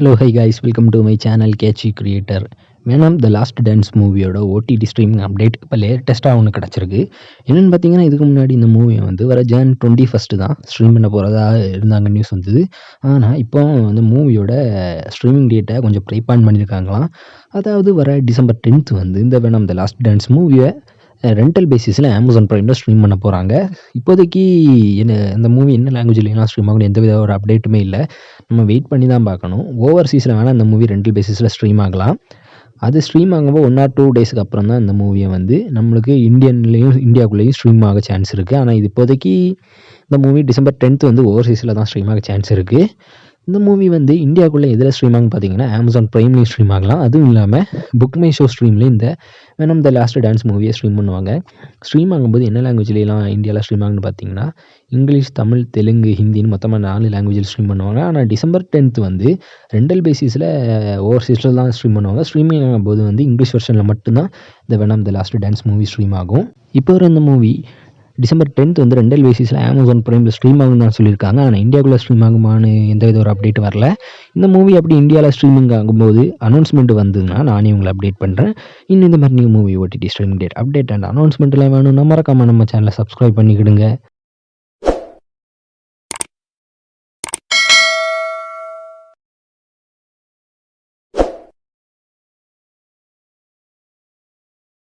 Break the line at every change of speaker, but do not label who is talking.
Hello hi guys, welcome to my channel catchy creator. வேணாம் the last dance மூவியோட OTT streaming update இப்போ லேட்டஸ்ட்டாக ஒன்று கிடச்சிருக்கு. என்னென்னு பார்த்தீங்கன்னா, இதுக்கு முன்னாடி இந்த மூவியை வந்து வர ஜான் 21 தான் ஸ்ட்ரீம் பண்ண போகிறதா இருந்தாங்க நியூஸ் வந்தது. ஆனால் இப்போ அந்த மூவியோட ஸ்ட்ரீமிங் டேட்டை கொஞ்சம் ப்ரீபான் பண்ணியிருக்காங்களாம். அதாவது வர டிசம்பர் 10th வந்து இந்த வேணாம் த லாஸ்ட் டான்ஸ் மூவியை ரெண்டல் பேசிஸில் அமேசான் ப்ரைமில் ஸ்ட்ரீம் பண்ண போகிறாங்க. இப்போதைக்கு அந்த மூவி என்ன லாங்குவேஜ்லாம் ஸ்ட்ரீம் ஆகணும் எந்தவித ஒரு அப்டேட்டுமே இல்லை. நம்ம வெயிட் பண்ணி தான் பார்க்கணும். ஓவர்சீஸில் வேணால் இந்த மூவி ரெண்டல் பேசிஸில் ஸ்ட்ரீம் ஆகலாம். அது ஸ்ட்ரீம் ஆகும்போது 1 or 2 டேஸ்க்கு அப்புறம் தான் இந்த மூவியை வந்து நம்மளுக்கு இந்தியாவுக்குள்ளேயும் ஸ்ட்ரீம் ஆக சான்ஸ் இருக்குது. ஆனால் இது இப்போதைக்கு இந்த மூவி டிசம்பர் 10th வந்து ஓவர்சீஸில் தான் ஸ்ட்ரீம் ஆக சான்ஸ் இருக்குது. இந்த மூவி வந்து இந்தியாவுக்குள்ளே எதில் ஸ்ட்ரீம் ஆகும்னு பார்த்தீங்கன்னா, அமேசான் ப்ரைம்லேயும் ஸ்ட்ரீம் ஆகலாம். அதுவும் இல்லாமல் புக் மை ஷோ ஸ்ட்ரீம்லேயும் இந்த வேணாம் த லாஸ்ட் டான்ஸ் மூவியை ஸ்ட்ரீம் பண்ணுவாங்க. ஸ்ட்ரீம் ஆகும்போது என்ன லாங்குவேஜ்லாம் இந்தியாவில் ஸ்ட்ரீம் ஆகுன்னு பார்த்தீங்கன்னா, இங்கிலீஷ், தமிழ், தெலுங்கு, ஹிந்தின்னு மொத்தமாக 4 லாங்குவேஜில் ஸ்ட்ரீம் பண்ணுவாங்க. ஆனால் டிசம்பர் 10th வந்து ரெண்டல் பேசிஸில் ஓவர்சீஸில் தான் ஸ்ட்ரீம் பண்ணுவாங்க. ஸ்ட்ரீமிங் ஆகும்போது வந்து இங்கிலீஷ் வெர்ஷனில் மட்டும்தான் இந்த வேணாம் the last dance movie stream ஆகும். இப்போ வர இந்த மூவி டிசம்பர் 10th வந்து ரெண்டல் பேசிஸில் அமேசான் ப்ரைமில் ஸ்ட்ரீம் ஆகும்னு தான் சொல்லியிருக்காங்க. ஆனால் இந்தியாவுக்குள்ளே ஸ்ட்ரீம் ஆகுமான்னு எந்தவித ஒரு அப்டேட் வரல. இந்த மூவி அப்படி இந்தியாவில் ஸ்ட்ரீமிங் ஆகும்போது அனௌன்ஸ்மெண்ட் வந்ததுன்னா நானே உங்களை அப்டேட் பண்ணுறேன். இன்னும் இந்த மாதிரி new movie OTT streaming date update and அனௌன்ஸ்மெண்ட்லாம் வேணும்னா மறக்காமல் நம்ம சேனலை சப்ஸ்கிரைப் பண்ணிக்கிடுங்க.